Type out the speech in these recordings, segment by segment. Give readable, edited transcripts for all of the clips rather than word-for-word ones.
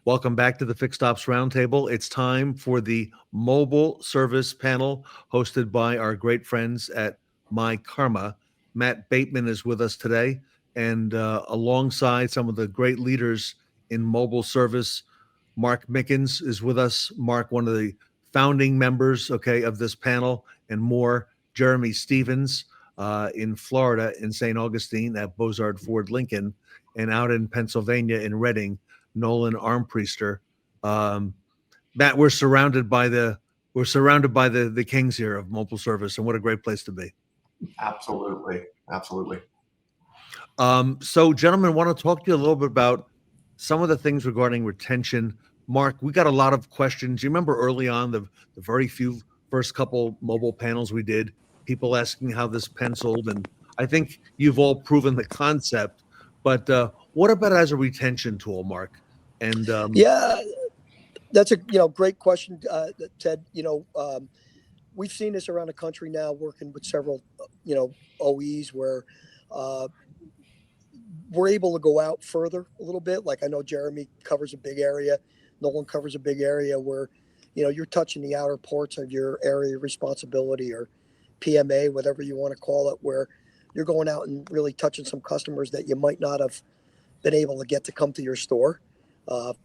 Welcome back to the Fixed Ops Roundtable. It's time for the mobile service panel hosted by our great friends at myKaarma. Matt Bateman is with us today, and alongside some of the great leaders in mobile service, Mark Mickens is with us. Mark, one of the founding members, of this panel, and more. Jeremy Stevens in Florida, in St. Augustine at Bozard Ford Lincoln, and out in Pennsylvania in Reading, Nolan Armpriester. Matt, we're surrounded by the kings here of mobile service, and what a great place to be. Absolutely. So, gentlemen, want to talk to you a little bit about some of the things regarding retention. Mark, we got a lot of questions. You remember early on the very few first couple mobile panels we did, people asking how this penciled, and I think you've all proven the concept. But what about as a retention tool, Mark? And Yeah, that's a great question, Ted. We've seen this around the country now, working with several OEs where we're able to go out further a little bit. Like I know Jeremy covers a big area, Nolan covers a big area where you're touching the outer parts of your area of responsibility, or PMA, whatever you want to call it, where you're going out and really touching some customers that you might not have been able to get to come to your store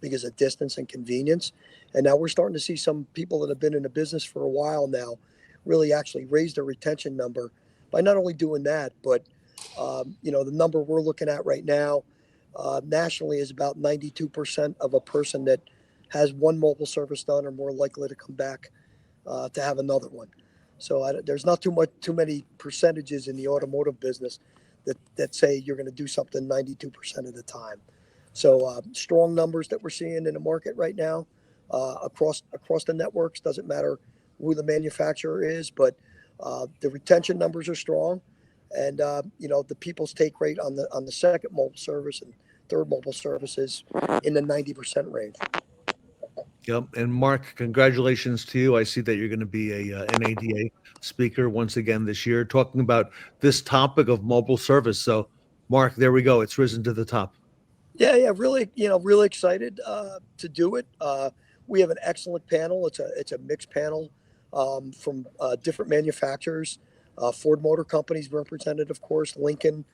because of distance and convenience. And now we're starting to see some people that have been in the business for a while now really actually raise their retention number by not only doing that, but the number we're looking at right now nationally is about 92% of a person that has one mobile service done are more likely to come back to have another one. So there's not too many percentages in the automotive business that say you're going to do something 92% of the time. So strong numbers that we're seeing in the market right now across the networks. Doesn't matter who the manufacturer is, but the retention numbers are strong, and the people's take rate on the second mobile service and third mobile service is in the 90% range. Yep. And Mark, congratulations to you. I see that you're going to be a NADA speaker once again this year, talking about this topic of mobile service. So, Mark, there we go. It's risen to the top. Yeah, really, really excited to do it. We have an excellent panel. It's a mixed panel from different manufacturers. Ford Motor Company's represented, of course, Lincoln,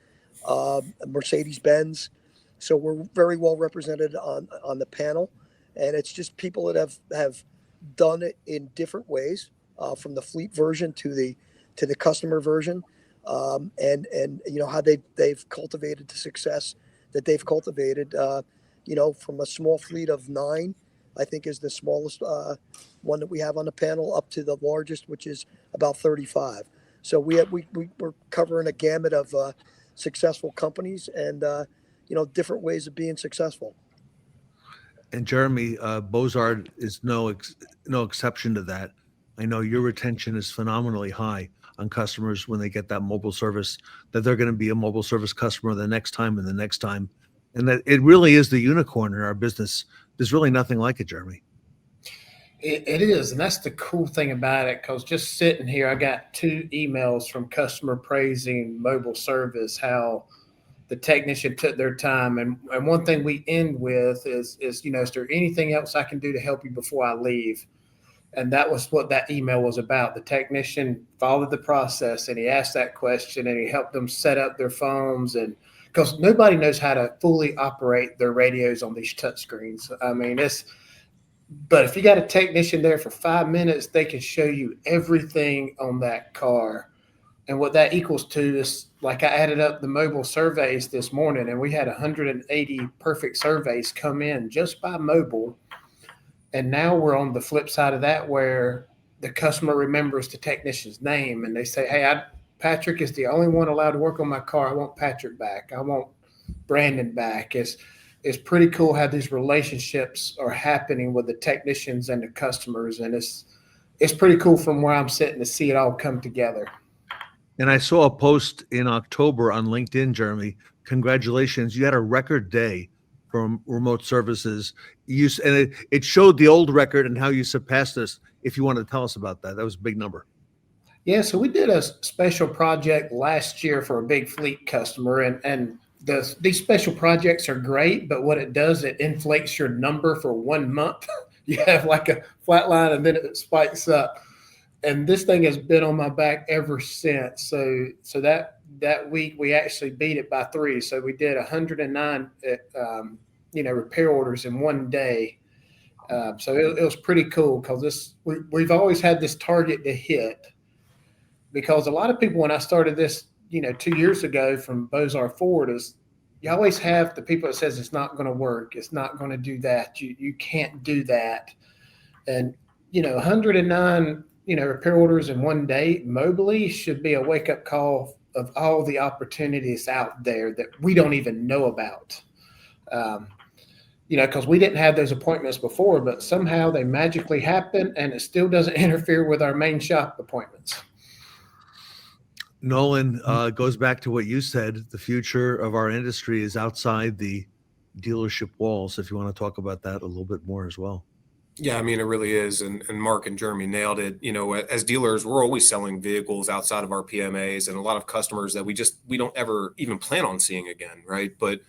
Mercedes-Benz. So we're very well represented on the panel. And it's just people that have done it in different ways, from the fleet version to the customer version, and how they've cultivated the success that they've cultivated. From a small fleet of 9, I think is the smallest one that we have on the panel, up to the largest, which is about 35. So we're covering a gamut of successful companies and different ways of being successful. And Jeremy, Bozard is no exception to that. I know your retention is phenomenally high on customers when they get that mobile service, that they're going to be a mobile service customer the next time and the next time. And that it really is the unicorn in our business. There's really nothing like it, Jeremy. It is. And that's the cool thing about it, because just sitting here, I got 2 emails from customer praising mobile service, how the technician took their time. And one thing we end with is, is there anything else I can do to help you before I leave? And that was what that email was about. The technician followed the process, and he asked that question, and he helped them set up their phones. And because nobody knows how to fully operate their radios on these touchscreens. I mean, but if you got a technician there for 5 minutes, they can show you everything on that car. And what that equals to is, like, I added up the mobile surveys this morning, and we had 180 perfect surveys come in just by mobile. And now we're on the flip side of that, where the customer remembers the technician's name, and they say, hey, Patrick is the only one allowed to work on my car. I want Patrick back. I want Brandon back. It's pretty cool how these relationships are happening with the technicians and the customers. And it's pretty cool from where I'm sitting to see it all come together. And I saw a post in October on LinkedIn, Jeremy. Congratulations. You had a record day from remote services. And it showed the old record and how you surpassed this. If you want to tell us about that, that was a big number. Yeah, so we did a special project last year for a big fleet customer, and these special projects are great, but what it does, it inflates your number for 1 month. You have like a flat line and then it spikes up. And this thing has been on my back ever since. So that week we actually beat it by 3. So we did 109, repair orders in one day. So it was pretty cool because we've always had this target to hit, because a lot of people, when I started this, 2 years ago from Bozar Ford, is you always have the people that says it's not going to work. It's not going to do that. You can't do that. And, 109, repair orders in one day mobily should be a wake up call of all the opportunities out there that we don't even know about. Because we didn't have those appointments before, but somehow they magically happen and it still doesn't interfere with our main shop appointments. Nolan, goes back to what you said. The future of our industry is outside the dealership walls. If you want to talk about that a little bit more as well. Yeah, I mean, it really is. And Mark and Jeremy nailed it. As dealers, we're always selling vehicles outside of our PMAs, and a lot of customers that we don't ever even plan on seeing again, right? But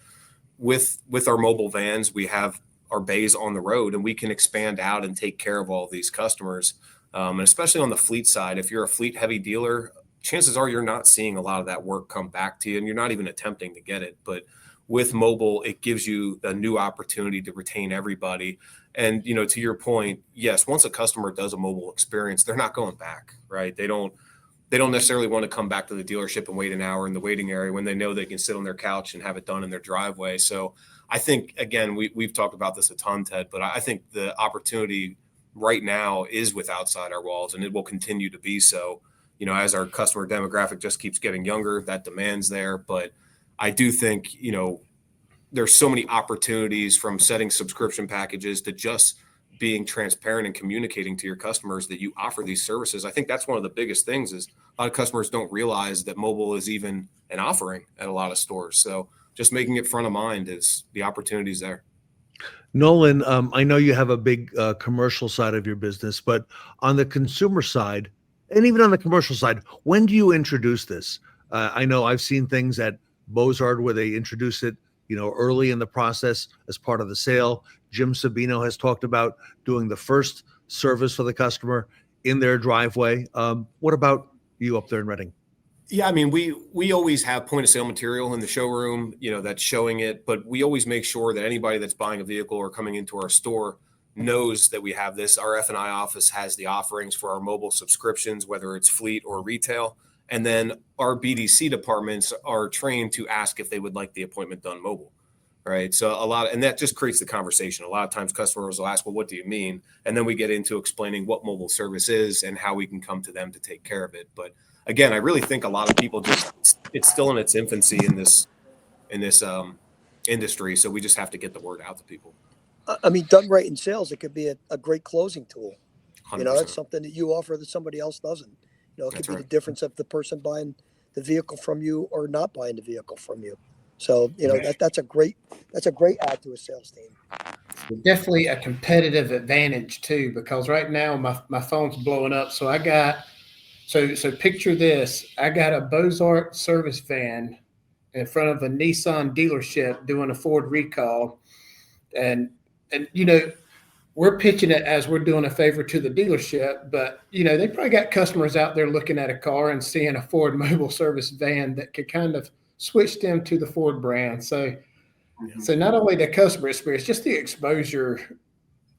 with our mobile vans, we have our bays on the road, and we can expand out and take care of all of these customers. And especially on the fleet side, if you're a fleet heavy dealer, chances are you're not seeing a lot of that work come back to you, and you're not even attempting to get it. But with mobile, it gives you a new opportunity to retain everybody. And, to your point, yes, once a customer does a mobile experience, they're not going back, right? They don't necessarily want to come back to the dealership and wait an hour in the waiting area when they know they can sit on their couch and have it done in their driveway. So I think, again, we've talked about this a ton, Ted, but I think the opportunity right now is with outside our walls, and it will continue to be so. As our customer demographic just keeps getting younger, that demand's there. But I do think, there's so many opportunities, from setting subscription packages to just being transparent and communicating to your customers that you offer these services. I think that's one of the biggest things, is a lot of customers don't realize that mobile is even an offering at a lot of stores. So just making it front of mind, is the opportunities there. Nolan, I know you have a big commercial side of your business, but on the consumer side, and even on the commercial side, when do you introduce this? I know I've seen things at Bozard where they introduce it, early in the process as part of the sale. Jim Sabino has talked about doing the first service for the customer in their driveway. What about you up there in Reading? Yeah, I mean, we always have point of sale material in the showroom, that's showing it, but we always make sure that anybody that's buying a vehicle or coming into our store knows that we have this. Our F&I office has the offerings for our mobile subscriptions, whether it's fleet or retail. And then our BDC departments are trained to ask if they would like the appointment done mobile, right? So and that just creates the conversation. A lot of times customers will ask, well, what do you mean? And then we get into explaining what mobile service is and how we can come to them to take care of it. But again, I really think a lot of people it's still in its infancy in this industry. So we just have to get the word out to people. I mean, done right in sales, it could be a great closing tool. 100%. That's something that you offer that somebody else doesn't. It could be the difference of the person buying the vehicle from you or not buying the vehicle from you. So, that's a great add to a sales team. Definitely a competitive advantage too, because right now my phone's blowing up. So so picture this. I got a Bozart service van in front of a Nissan dealership doing a Ford recall. And we're pitching it as we're doing a favor to the dealership, but they probably got customers out there looking at a car and seeing a Ford mobile service van that could kind of switch them to the Ford brand. So not only the customer experience, just the exposure.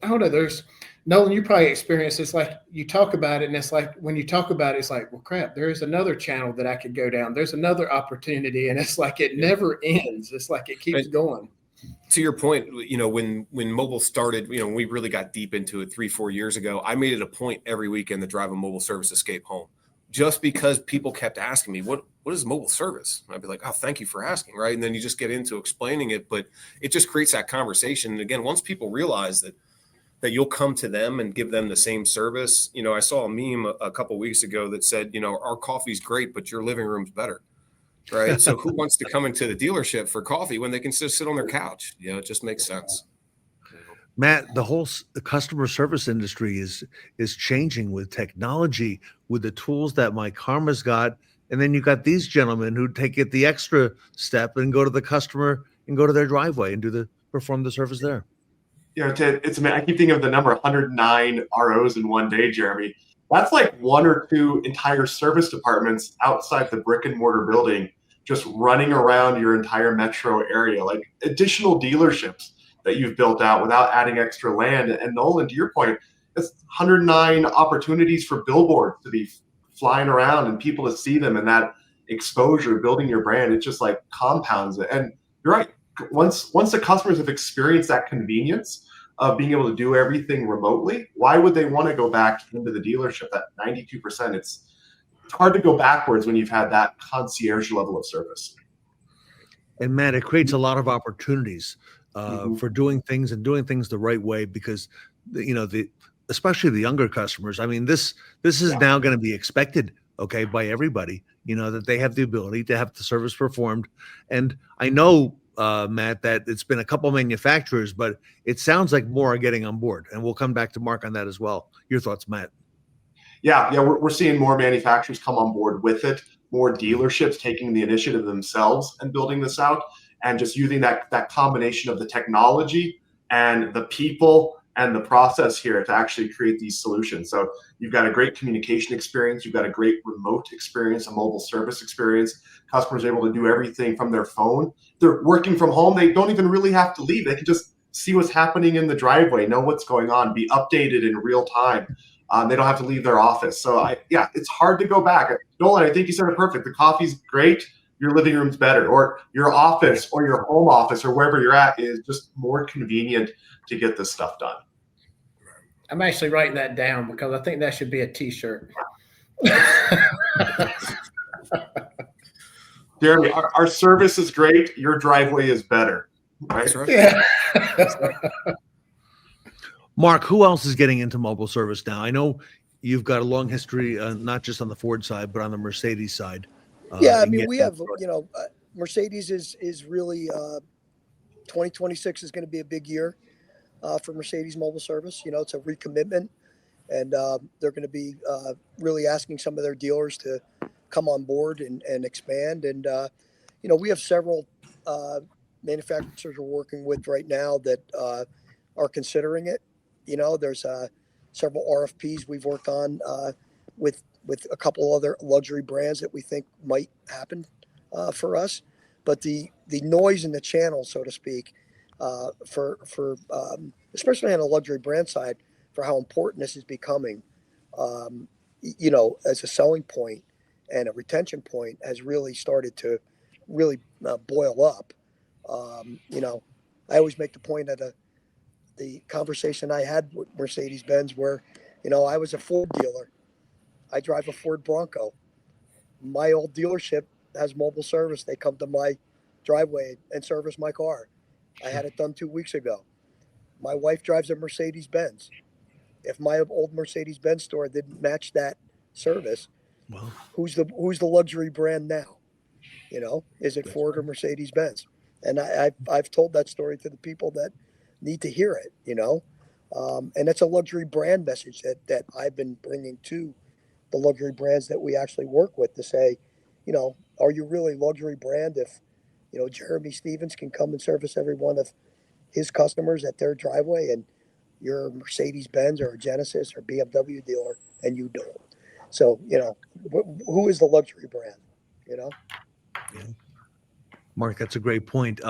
I don't know. Nolan, you probably experienced this. Like, you talk about it, and it's like, when you talk about it, it's like, well, crap, there's another channel that I could go down. There's another opportunity, and it's like it never ends. It's like it keeps going. To your point, when mobile started, we really got deep into it 3-4 years ago. I made it a point every weekend to drive a mobile service escape home, just because people kept asking me, what is mobile service? And I'd be like, oh, thank you for asking. Right. And then you just get into explaining it, but it just creates that conversation. And again, once people realize that you'll come to them and give them the same service. I saw a meme a couple of weeks ago that said, our coffee's great, but your living room's better. Right. So who wants to come into the dealership for coffee when they can just sit on their couch? It just makes sense. Matt, the customer service industry is changing with technology, with the tools that myKaarma's got And then you got these gentlemen who take it the extra step and go to the customer and go to their driveway and perform the service there. It's I keep thinking of the number 109 ROs in one day, Jeremy. That's like one or two entire service departments outside the brick and mortar building, just running around your entire metro area, like additional dealerships that you've built out without adding extra land. And Nolan, to your point, it's 109 opportunities for billboards to be flying around and people to see them, and that exposure, building your brand, it just like compounds it. And you're right. Once the customers have experienced that convenience of being able to do everything remotely, why would they want to go back into the dealership? At 92%, it's hard to go backwards when you've had that concierge level of service. And Matt, it creates a lot of opportunities for doing things the right way, because especially the younger customers. I mean, this is now going to be expected, okay, by everybody. That they have the ability to have the service performed. And I know, Matt, that it's been a couple manufacturers, but it sounds like more are getting on board. And we'll come back to Mark on that as well. Your thoughts, Matt? Yeah, we're seeing more manufacturers come on board with it, more dealerships taking the initiative themselves and building this out, and just using that combination of the technology and the people and the process here to actually create these solutions. So you've got a great communication experience, you've got a great remote experience, a mobile service experience. Customers are able to do everything from their phone. They're working from home. They don't even really have to leave. They can just see what's happening in the driveway, know what's going on, be updated in real time. They don't have to leave their office. So it's hard to go back. Nolan, I think you said it perfect. The coffee's great, your living room's better, or your office or your home office or wherever you're at is just more convenient to get this stuff done. I'm actually writing that down because I think that should be a T-shirt. Jeremy, our service is great. Your driveway is better. Right? That's right. Yeah. Mark, who else is getting into mobile service now? I know you've got a long history, not just on the Ford side, but on the Mercedes side. Yeah, I mean, we have, Mercedes is really 2026 is going to be a big year for Mercedes mobile service. It's a recommitment, and they're going to be really asking some of their dealers to come on board and expand. And, we have several manufacturers we're working with right now that are considering it. There's several RFPs we've worked on with a couple other luxury brands that we think might happen for us. But the noise in the channel, so to speak, for especially on a luxury brand side, for how important this is becoming, as a selling point and a retention point, has really started to really boil up. I always make the point of the conversation I had with Mercedes-Benz where, I was a Ford dealer. I drive a Ford Bronco. My old dealership has mobile service. They come to my driveway and service my car. I had it done 2 weeks ago. My wife drives a Mercedes-Benz. If my old Mercedes-Benz store didn't match that service, well, who's the luxury brand now? Is it Ford or Mercedes-Benz? And I've told that story to the people that need to hear it, and it's a luxury brand message that I've been bringing to the luxury brands that we actually work with to say, are you really luxury brand if, Jeremy Stevens can come and service every one of his customers at their driveway, and you're a Mercedes-Benz or a Genesis or BMW dealer and you don't. So, who is the luxury brand, Yeah. Mark, that's a great point.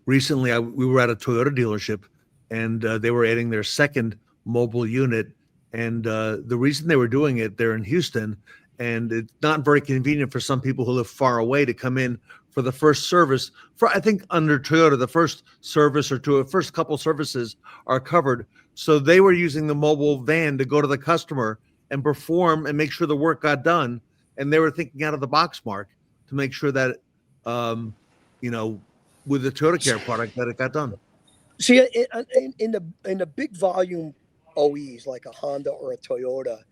Recently, we were at a Toyota dealership, and they were adding their second mobile unit. And the reason they were doing it, they're in Houston, and it's not very convenient for some people who live far away to come in for the first service. I think under Toyota, the first service or first couple services are covered. So they were using the mobile van to go to the customer and perform and make sure the work got done. And they were thinking out of the box, Mark, to make sure that, with the Toyota Care product, that it got done. See, in the big volume OEs like a Honda or a Toyota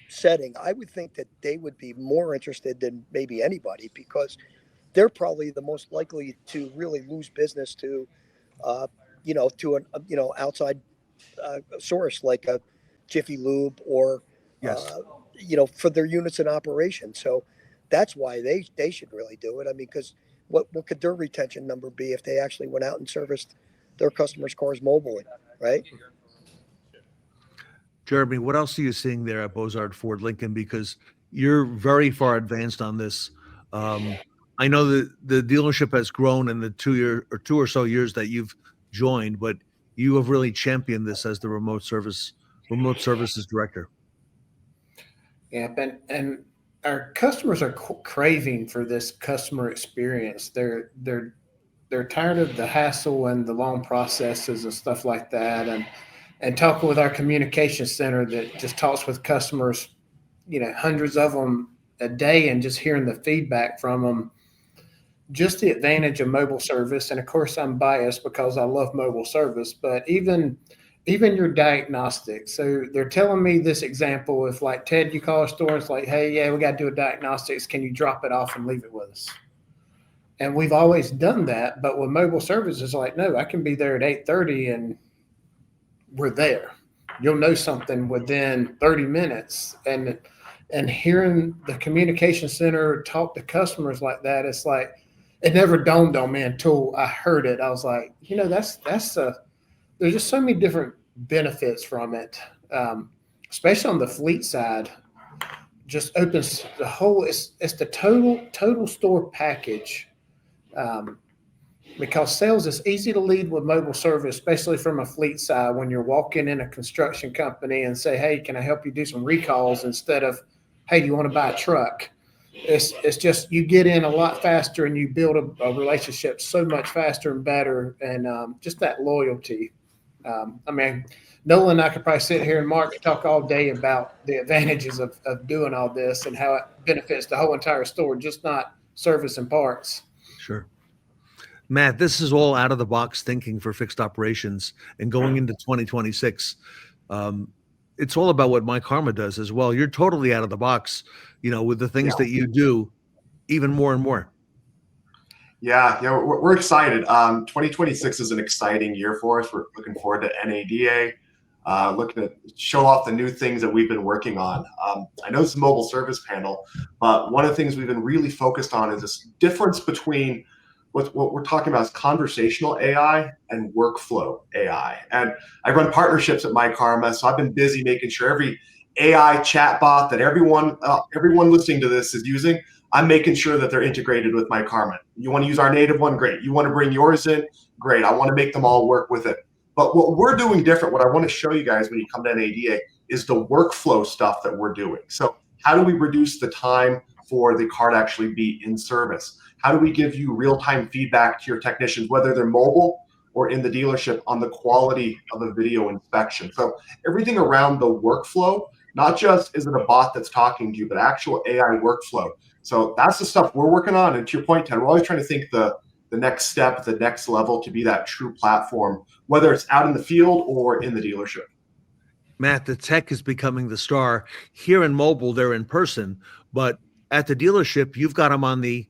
setting, I would think that they would be more interested than maybe anybody, because they're probably the most likely to really lose business to, to an outside source like a Jiffy Lube or Yes. For their units in operation. So that's why they should really do it. I mean, because what could their retention number be if they actually went out and serviced their customers' cars mobilely, right? Jeremy, what else are you seeing there at Bozard Ford Lincoln? Because you're very far advanced on this. I know that the dealership has grown in the 2 or so years that you've joined, but you have really championed this as the remote services director. Yeah, and our customers are craving for this customer experience. They're tired of the hassle and the long processes and stuff like that. And talking with our communication center that just talks with customers, hundreds of them a day, and just hearing the feedback from them, just the advantage of mobile service. And of course, I'm biased because I love mobile service, but even your diagnostics. So they're telling me this example. If like, Ted, you call a store, it's like, hey, yeah, we got to do a diagnostics. Can you drop it off and leave it with us? And we've always done that. But with mobile service, it's like, no, I can be there at 8:30 and we're there. You'll know something within 30 minutes. And hearing the communication center talk to customers like that, it's like, it never dawned on me until I heard it. I was like, there's just so many different benefits from it, especially on the fleet side. Just opens the whole. It's the total store package, because sales is easy to lead with mobile service, especially from a fleet side. When you're walking in a construction company and say, "Hey, can I help you do some recalls?" instead of, "Hey, do you want to buy a truck?" It's just, you get in a lot faster and you build a relationship so much faster and better, and just that loyalty. I mean, Nolan and I could probably sit here and Mark could talk all day about the advantages of doing all this and how it benefits the whole entire store, just not service and parts. Sure. Matt, this is all out of the box thinking for fixed operations, and going into 2026. It's all about what myKaarma does as well. You're totally out of the box, with the things that you do, even more and more. Yeah, we're excited. 2026 is an exciting year for us. We're looking forward to NADA, looking to show off the new things that we've been working on. I know it's a mobile service panel, but one of the things we've been really focused on is this difference between what we're talking about is conversational AI and workflow AI. And I run partnerships at myKaarma, so I've been busy making sure every AI chatbot that everyone listening to this is using, I'm making sure that they're integrated with myKaarma. You want to use our native one? Great. You want to bring yours in? Great. I want to make them all work with it. But what we're doing different, what I want to show you guys when you come to NADA, is the workflow stuff that we're doing. So how do we reduce the time for the car to actually be in service? How do we give you real-time feedback to your technicians, whether they're mobile or in the dealership, on the quality of a video inspection? So everything around the workflow, not just is it a bot that's talking to you, but actual AI workflow. So that's the stuff we're working on. And to your point, Ted, we're always trying to think the next step, the next level, to be that true platform, whether it's out in the field or in the dealership. Matt, the tech is becoming the star. Here in mobile, they're in person, but at the dealership, you've got them on the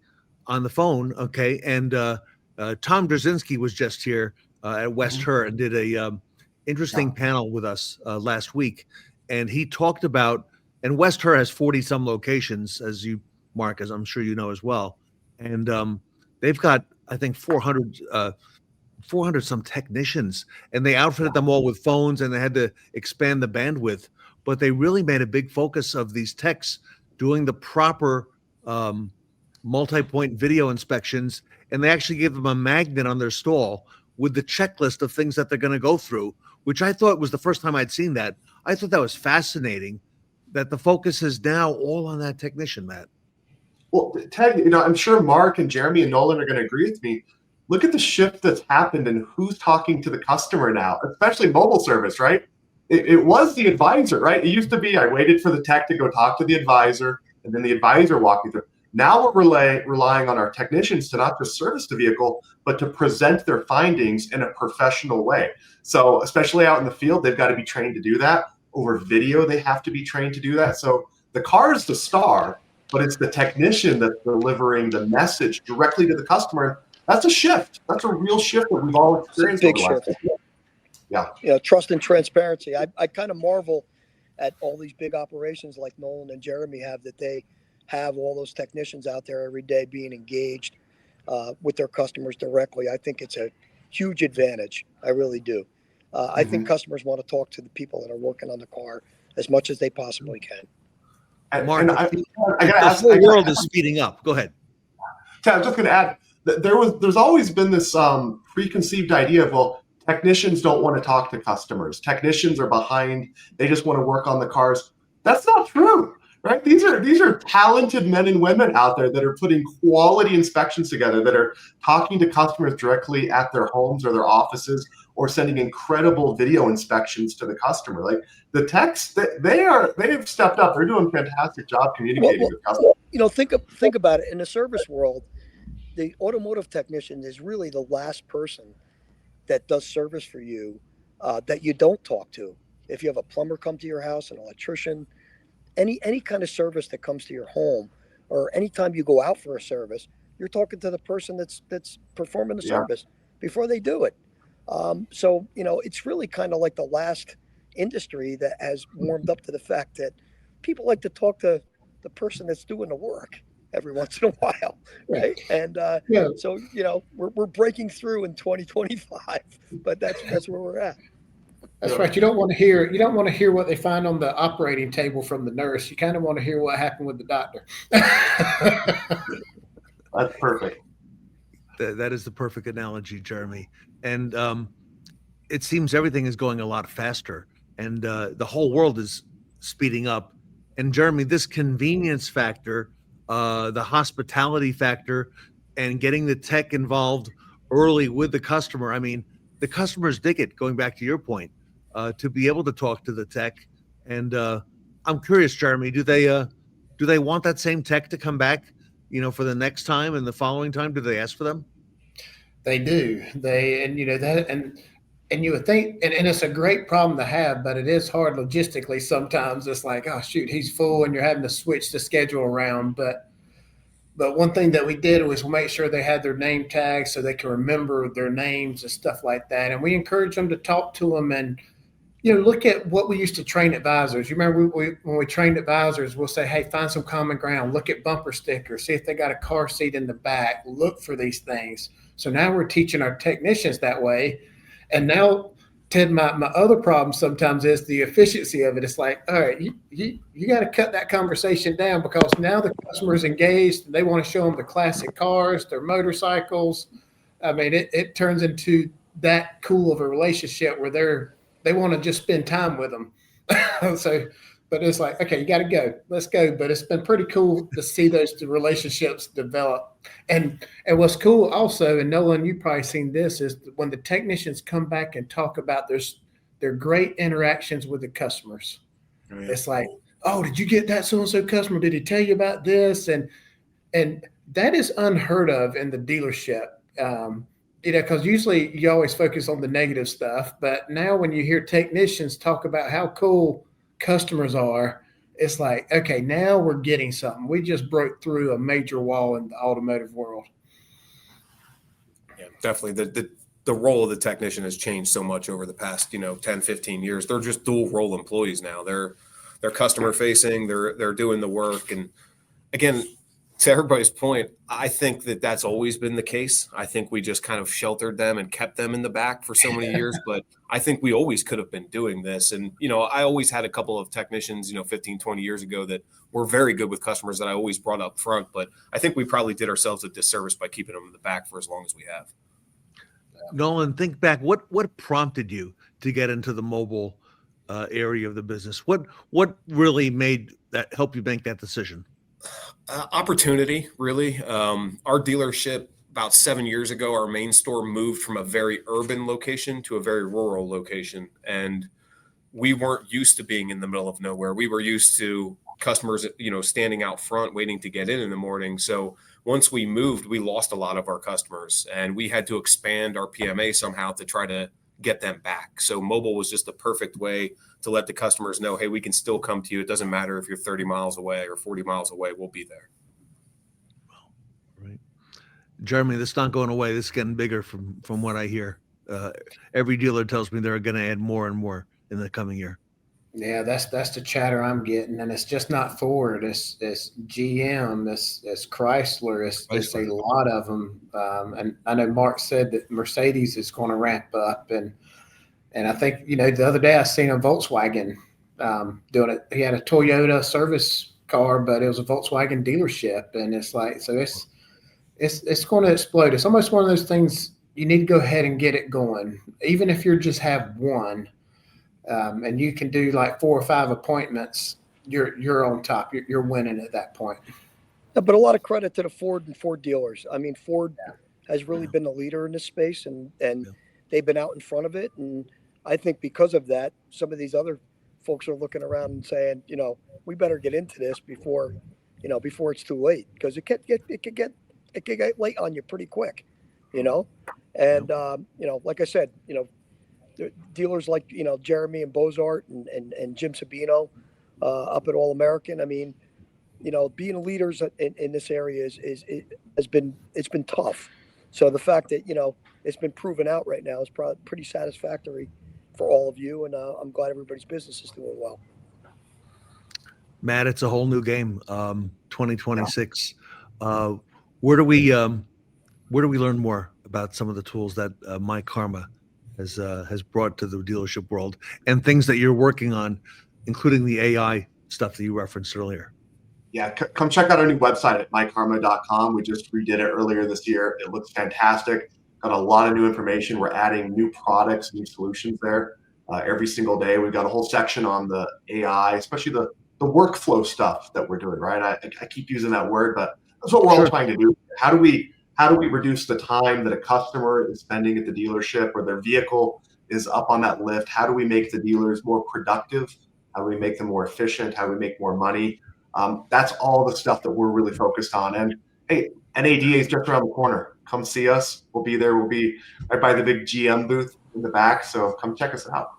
phone, okay? And Tom Drzezinski was just here at West Her and did a interesting panel with us last week, and he talked about, and West Her has 40 some locations, as you, Mark, as I'm sure you know as well, and they've got, I think, 400 some technicians, and they outfitted them all with phones, and they had to expand the bandwidth, but they really made a big focus of these techs doing the proper multi-point video inspections, and they actually gave them a magnet on their stall with the checklist of things that they're going to go through, which I thought was the first time I'd seen that. I thought that was fascinating, that the focus is now all on that technician, Matt. Well, Ted, I'm sure Mark and Jeremy and Nolan are going to agree with me. Look at the shift that's happened and who's talking to the customer now, especially mobile service, right? It was the advisor, right? It used to be I waited for the tech to go talk to the advisor, and then the advisor walked me through. Now we're relying on our technicians to not just service the vehicle, but to present their findings in a professional way. So especially out in the field, they've got to be trained to do that. Over video, they have to be trained to do that. So the car is the star, but it's the technician that's delivering the message directly to the customer. That's a shift. That's a real shift that we've all experienced. It's a big shift. Yeah. Trust and transparency. I kind of marvel at all these big operations like Nolan and Jeremy have, that they have all those technicians out there every day being engaged with their customers directly. I think it's a huge advantage. I really do. I think customers want to talk to the people that are working on the car as much as they possibly can. Mark, And I the gotta ask, whole world is speeding up. Go ahead. I was just going to add that there's always been this preconceived idea of, well, technicians don't want to talk to customers. Technicians are behind. They just want to work on the cars. That's not true, right? These are talented men and women out there that are putting quality inspections together, that are talking to customers directly at their homes or their offices, or sending incredible video inspections to the customer. Like the techs, they have stepped up. They're doing a fantastic job communicating with customers. You know, think about it. In the service world, the automotive technician is really the last person that does service for you that you don't talk to. If you have a plumber come to your house, an electrician, any kind of service that comes to your home, or anytime you go out for a service, you're talking to the person that's performing the service before they do it. So, you know, it's really kind of like the last industry that has warmed up to the fact that people like to talk to the person that's doing the work every once in a while, right? And so, you know, we're breaking through in 2025, but that's where we're at. That's right. You don't want to hear what they find on the operating table from the nurse. You kind of want to hear what happened with the doctor. That's perfect. That is the perfect analogy, Jeremy. And it seems everything is going a lot faster, and the whole world is speeding up. And Jeremy, this convenience factor, the hospitality factor, and getting the tech involved early with the customer. I mean, the customers dig it, going back to your point, to be able to talk to the tech. And I'm curious, Jeremy, do they want that same tech to come back, you know, for the next time and the following time? Do they ask for them? They do. And you know that, and you would think, and it's a great problem to have, but it is hard logistically. Sometimes it's like, oh shoot, he's full, and you're having to switch the schedule around. But one thing that we did was make sure they had their name tags so they can remember their names and stuff like that. And we encourage them to talk to them, and you know, look at what we used to train advisors. You remember when we trained advisors, we'll say, hey, find some common ground. Look at bumper stickers. See if they got a car seat in the back. Look for these things. So now we're teaching our technicians that way. And now, Ted, my other problem sometimes is the efficiency of it. It's like, all right, you got to cut that conversation down, because now the customer is engaged and they want to show them the classic cars, their motorcycles. I mean, it turns into that cool of a relationship where they want to just spend time with them. So, but it's like, okay, you got to go. Let's go. But it's been pretty cool to see those relationships develop. And what's cool also, and Nolan, you've probably seen this, is when the technicians come back and talk about their great interactions with the customers. Oh, yeah. It's like, oh, did you get that so-and-so customer? Did he tell you about this? And that is unheard of in the dealership. You know, because usually you always focus on the negative stuff, but now when you hear technicians talk about how cool customers are, it's like, okay, now we're getting something. We just broke through a major wall in the automotive world. Yeah, definitely. The role of the technician has changed so much over the past, 10, 15 years. They're just dual role employees now. They're customer facing, they're doing the work. And again, to everybody's point, I think that's always been the case. I think we just kind of sheltered them and kept them in the back for so many years, but I think we always could have been doing this. And, I always had a couple of technicians, 15, 20 years ago that were very good with customers that I always brought up front, but I think we probably did ourselves a disservice by keeping them in the back for as long as we have. Nolan, think back. What prompted you to get into the mobile area of the business? What really help you make that decision? Opportunity, really. Our dealership about 7 years ago, our main store moved from a very urban location to a very rural location. And we weren't used to being in the middle of nowhere. We were used to customers, standing out front, waiting to get in the morning. So once we moved, we lost a lot of our customers, and we had to expand our PMA somehow to try to get them back. So mobile was just the perfect way to let the customers know, hey, we can still come to you. It doesn't matter if you're 30 miles away or 40 miles away, we'll be there. Right. Jeremy, this is not going away. This is getting bigger from what I hear. Every dealer tells me they're going to add more and more in the coming year. Yeah, that's the chatter I'm getting, and it's just not Ford. It's GM, it's Chrysler, it's a Chrysler. lot of them. And I know Mark said that Mercedes is going to ramp up, and I think the other day I seen a Volkswagen doing it. He had a Toyota service car, but it was a Volkswagen dealership, and it's like it's going to explode. It's almost one of those things you need to go ahead and get it going, even if you just have one. And you can do like 4 or 5 appointments, you're on top. You're winning at that point. Yeah, but a lot of credit to the Ford and Ford dealers. I mean, Ford has really been the leader in this space, and they've been out in front of it. And I think because of that, some of these other folks are looking around and saying, we better get into this before it's too late, because it could get late on you pretty quick, And like I said, dealers like Jeremy and Bozart and Jim Sabino up at All American. I mean, being leaders in this area has been tough. So the fact that it's been proven out right now is probably pretty satisfactory for all of you, and I'm glad everybody's business is doing well. Matt, it's a whole new game. 2026. Where do we learn more about some of the tools that myKaarma has brought to the dealership world, and things that you're working on, including the AI stuff that you referenced earlier? Yeah, come check out our new website at myKaarma.com. We just redid it earlier this year. It looks fantastic. Got a lot of new information. We're adding new products, new solutions there every single day. We've got a whole section on the AI, especially the workflow stuff that we're doing, right? I keep using that word, but that's what we're all trying to do. How do we reduce the time that a customer is spending at the dealership, or their vehicle is up on that lift? How do we make the dealers more productive? How do we make them more efficient? How do we make more money? That's all the stuff that we're really focused on. And hey, NADA is just around the corner. Come see us. We'll be there. We'll be right by the big GM booth in the back. So come check us out.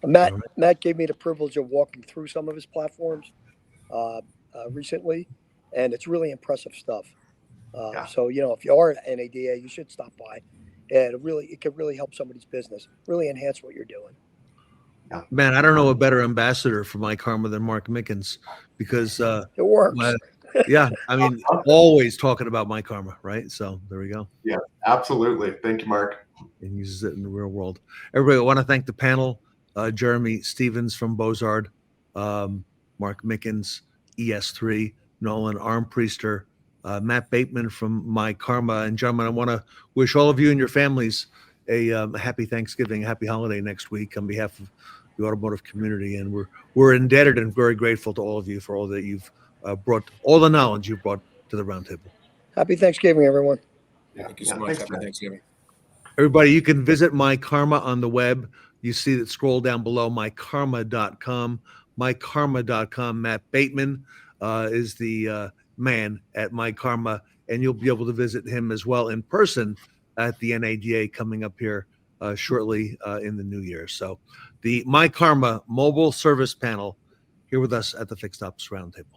Matt gave me the privilege of walking through some of his platforms recently, and it's really impressive stuff. So if you are at NADA, you should stop by. And it could really help somebody's business, really enhance what you're doing. Yeah. Man, I don't know a better ambassador for myKaarma than Mark Mickens, because it works. Yeah, I mean, always talking about myKaarma, right? So there we go. Yeah, absolutely. Thank you, Mark. And uses it in the real world. Everybody, I want to thank the panel: Jeremy Stevens from Bozard, Mark Mickens, ES3, Nolan Armpriester, Matt Bateman from myKaarma. And gentlemen, I want to wish all of you and your families a happy Thanksgiving, happy holiday next week on behalf of the automotive community. And we're indebted and very grateful to all of you for all that you've brought, all the knowledge you've brought to the roundtable. Happy Thanksgiving, everyone. Thank you so much. Happy Thanksgiving. Everybody, you can visit myKaarma on the web. You see that scroll down below, myKaarma.com. myKaarma.com. Matt Bateman is the man at myKaarma, and you'll be able to visit him as well in person at the NADA coming up here shortly in the new year. So the myKaarma mobile service panel here with us at the Fixed Ops Roundtable.